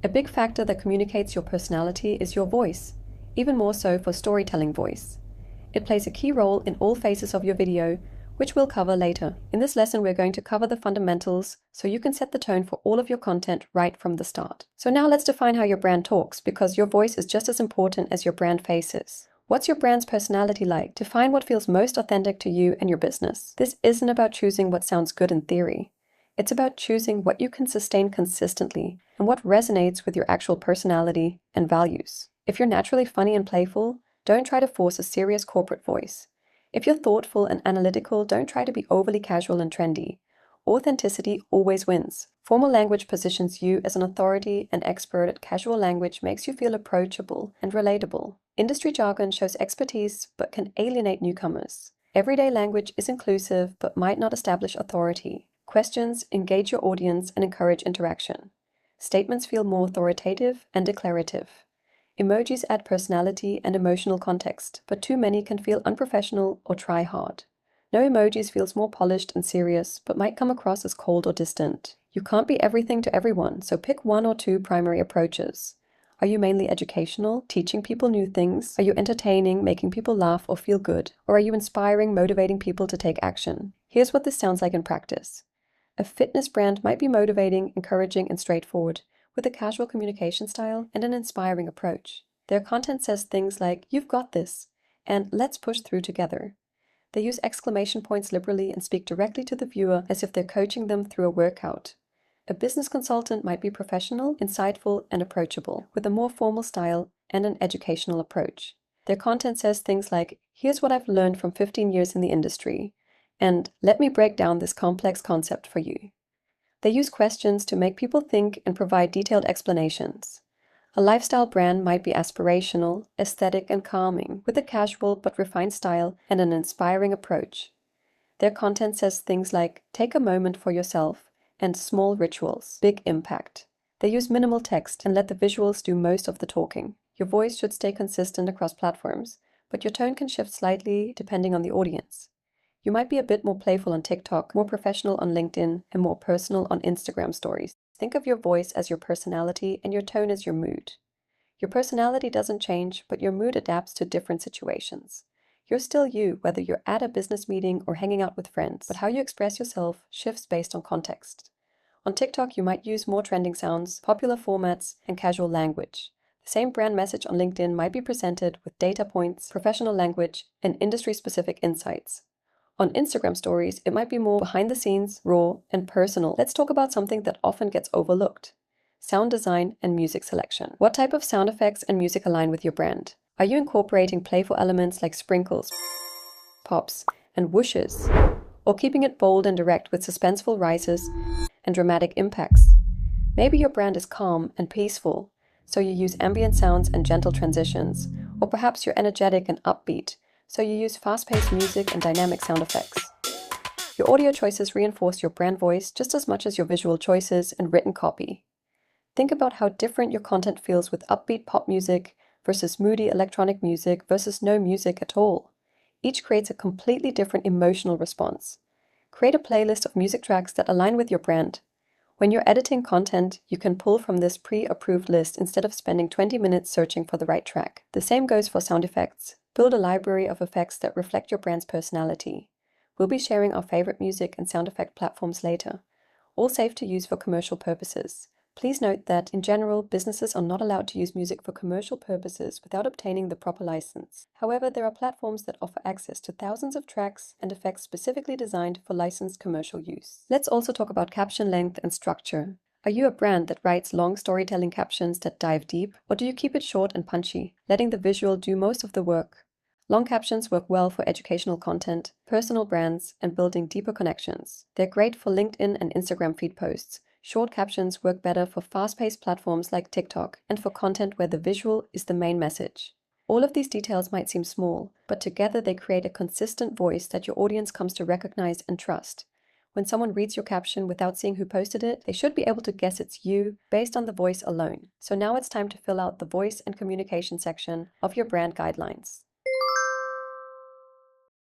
A big factor that communicates your personality is your voice, even more so for storytelling voice. It plays a key role in all phases of your video, which we'll cover later. In this lesson, we're going to cover the fundamentals so you can set the tone for all of your content right from the start. So now let's define how your brand talks, because your voice is just as important as your brand face is. What's your brand's personality like? Define what feels most authentic to you and your business. This isn't about choosing what sounds good in theory. It's about choosing what you can sustain consistently and what resonates with your actual personality and values. If you're naturally funny and playful, don't try to force a serious corporate voice. If you're thoughtful and analytical, don't try to be overly casual and trendy. Authenticity always wins. Formal language positions you as an authority and expert at casual language makes you feel approachable and relatable. Industry jargon shows expertise but can alienate newcomers. Everyday language is inclusive but might not establish authority. Questions engage your audience and encourage interaction. Statements feel more authoritative and declarative. Emojis add personality and emotional context, but too many can feel unprofessional or try hard. No emojis feels more polished and serious, but might come across as cold or distant. You can't be everything to everyone, so pick one or two primary approaches. Are you mainly educational, teaching people new things? Are you entertaining, making people laugh or feel good? Or are you inspiring, motivating people to take action? Here's what this sounds like in practice. A fitness brand might be motivating, encouraging, and straightforward, with a casual communication style and an inspiring approach. Their content says things like, "You've got this," and "Let's push through together." They use exclamation points liberally and speak directly to the viewer as if they're coaching them through a workout. A business consultant might be professional, insightful, and approachable, with a more formal style and an educational approach. Their content says things like, "Here's what I've learned from 15 years in the industry," and "Let me break down this complex concept for you." They use questions to make people think and provide detailed explanations. A lifestyle brand might be aspirational, aesthetic, and calming, with a casual but refined style and an inspiring approach. Their content says things like, "Take a moment for yourself," and "Small rituals, big impact." They use minimal text and let the visuals do most of the talking. Your voice should stay consistent across platforms, but your tone can shift slightly depending on the audience. You might be a bit more playful on TikTok, more professional on LinkedIn, and more personal on Instagram stories. Think of your voice as your personality and your tone as your mood. Your personality doesn't change, but your mood adapts to different situations. You're still you, whether you're at a business meeting or hanging out with friends, but how you express yourself shifts based on context. On TikTok, you might use more trending sounds, popular formats, and casual language. The same brand message on LinkedIn might be presented with data points, professional language, and industry-specific insights. On Instagram stories, it might be more behind the scenes, raw, and personal. Let's talk about something that often gets overlooked: sound design and music selection. What type of sound effects and music align with your brand? Are you incorporating playful elements like sprinkles, pops, and whooshes? Or keeping it bold and direct with suspenseful rises and dramatic impacts? Maybe your brand is calm and peaceful, so you use ambient sounds and gentle transitions. Or perhaps you're energetic and upbeat, so you use fast-paced music and dynamic sound effects. Your audio choices reinforce your brand voice just as much as your visual choices and written copy. Think about how different your content feels with upbeat pop music versus moody electronic music versus no music at all. Each creates a completely different emotional response. Create a playlist of music tracks that align with your brand. When you're editing content, you can pull from this pre-approved list instead of spending 20 minutes searching for the right track. The same goes for sound effects. Build a library of effects that reflect your brand's personality. We'll be sharing our favorite music and sound effect platforms later, all safe to use for commercial purposes. Please note that, in general, businesses are not allowed to use music for commercial purposes without obtaining the proper license. However, there are platforms that offer access to thousands of tracks and effects specifically designed for licensed commercial use. Let's also talk about caption length and structure. Are you a brand that writes long storytelling captions that dive deep, or do you keep it short and punchy, letting the visual do most of the work? Long captions work well for educational content, personal brands, and building deeper connections. They're great for LinkedIn and Instagram feed posts. Short captions work better for fast-paced platforms like TikTok and for content where the visual is the main message. All of these details might seem small, but together they create a consistent voice that your audience comes to recognize and trust. When someone reads your caption without seeing who posted it, they should be able to guess it's you based on the voice alone. So now it's time to fill out the voice and communication section of your brand guidelines.